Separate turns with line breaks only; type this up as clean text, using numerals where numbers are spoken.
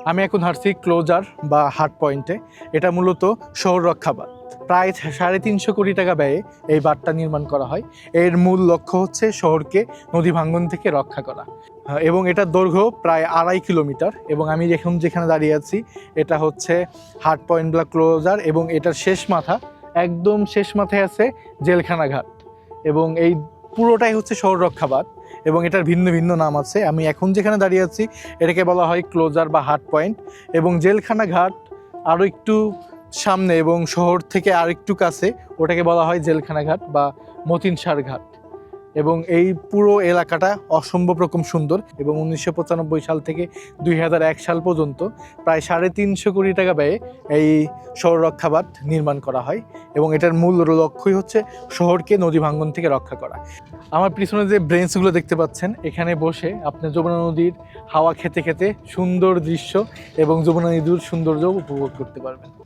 আমি এখন হাঁটছি ক্লোজার বা হার্ট পয়েন্টে। এটা মূলত শহর রক্ষা বাঁধ। প্রায় 350 কোটি টাকা ব্যয়ে এই বাঁধটা নির্মাণ করা হয়। এর মূল লক্ষ্য হচ্ছে শহরকে নদী ভাঙ্গন থেকে রক্ষা করা। এবং এটার দৈর্ঘ্য প্রায় 2.5 কিলোমিটার। এবং আমি এখন যেখানে দাঁড়িয়ে আছি এটা হচ্ছে হার্ট পয়েন্ট বা ক্লোজার, এবং এটার শেষ মাথা, একদম শেষ মাথায় আছে জেলখানা ঘাট। এবং এই পুরোটাই হচ্ছে শহর রক্ষা বাঁধ, এবং এটার ভিন্ন ভিন্ন নাম আছে। আমি এখন যেখানে দাঁড়িয়ে আছি এটাকে বলা হয় ক্লোজার বা হার্ট পয়েন্ট, এবং জেলখানা ঘাট আরও একটু সামনে এবং শহর থেকে আর একটু কাছে, ওটাকে বলা হয় জেলখানা ঘাট বা মতিনসার ঘাট। এবং এই পুরো এলাকাটা অসম্ভব রকম সুন্দর। এবং 1995 সাল থেকে 2001 সাল পর্যন্ত প্রায় 350 কোটি টাকা ব্যয়ে এই শহর রক্ষা বাঁধ নির্মাণ করা হয়। এবং এটার মূল লক্ষ্যই হচ্ছে শহরকে নদী ভাঙ্গন থেকে রক্ষা করা। আমার পিছনে যে ব্রেঞ্চগুলো দেখতে পাচ্ছেন, এখানে বসে আপনি যমুনা নদীর হাওয়া খেতে খেতে সুন্দর দৃশ্য এবং যমুনা নদীর সৌন্দর্য উপভোগ করতে পারবেন।